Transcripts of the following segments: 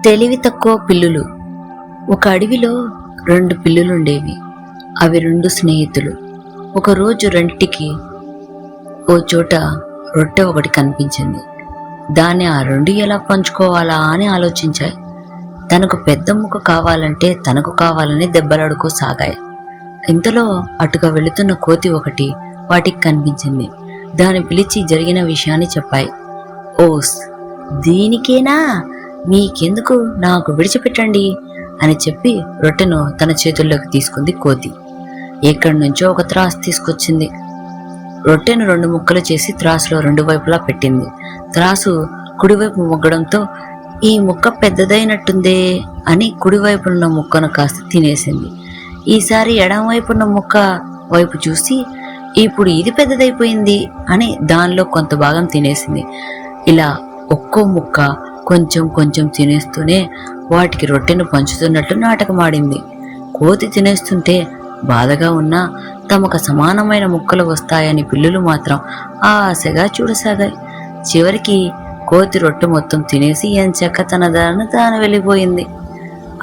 తెలివి తక్కువ పిల్లులు. ఒక అడవిలో 2 పిల్లులుండేవి. అవి 2 స్నేహితులు. ఒకరోజు రెంటికి ఓ చోట రొట్టె ఒకటి కనిపించింది. దాన్ని ఆ 2 ఎలా పంచుకోవాలా అని ఆలోచించాయి. తనకు పెద్ద ముక్క కావాలంటే తనకు కావాలని దెబ్బలాడుకోసాగాయి. ఇంతలో అటుగా వెళుతున్న కోతి ఒకటి వాటికి కనిపించింది. దాన్ని పిలిచి జరిగిన విషయాన్ని చెప్పాయి. ఓస్, దీనికేనా? మీకెందుకు, నాకు విడిచిపెట్టండి అని చెప్పి రొట్టెను తన చేతుల్లోకి తీసుకుంది కోతి. ఎక్కడి నుంచో ఒక త్రాసు తీసుకొచ్చింది. రొట్టెను 2 ముక్కలు చేసి త్రాసులో 2 వైపులా పెట్టింది. త్రాసు కుడివైపు మొగ్గడంతో ఈ ముక్క పెద్దదైనట్టుందే అని కుడివైపున్న ముక్కను కాస్త తినేసింది. ఈసారి ఎడమవైపున్న ముక్క వైపు చూసి ఇప్పుడు ఇది పెద్దదైపోయింది అని దానిలో కొంత భాగం తినేసింది. ఇలా ఒక్కో ముక్క కొంచెం కొంచెం తినేస్తూనే వాటికి రొట్టెను పంచుతున్నట్టు నాటకమాడింది. కోతి తినేస్తుంటే బాధగా ఉన్నా తమకు సమానమైన ముక్కలు వస్తాయని పిల్లులు మాత్రం ఆశగా చూడసాగాయి. చివరికి కోతి రొట్టె మొత్తం తినేసి ఎంచక్క తన దారిన తాను వెళ్ళిపోయింది.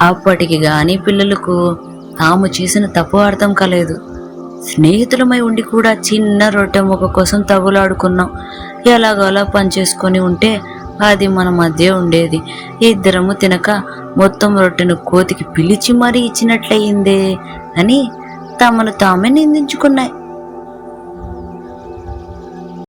అప్పటికి గాని పిల్లలకు తాము చేసిన తప్పు అర్థం కాలేదు. స్నేహితులమై ఉండి కూడా చిన్న రొట్టె ముక్క కోసం తగులాడుకున్నాం. ఎలాగోలా పనిచేసుకొని ఉంటే అది మన మధ్య ఉండేది. ఇద్దరము తినక మొత్తం రొట్టెను కోతికి పిలిచి మరీ ఇచ్చినట్లయిందే అని తమను తామే నిందించుకున్నాయి.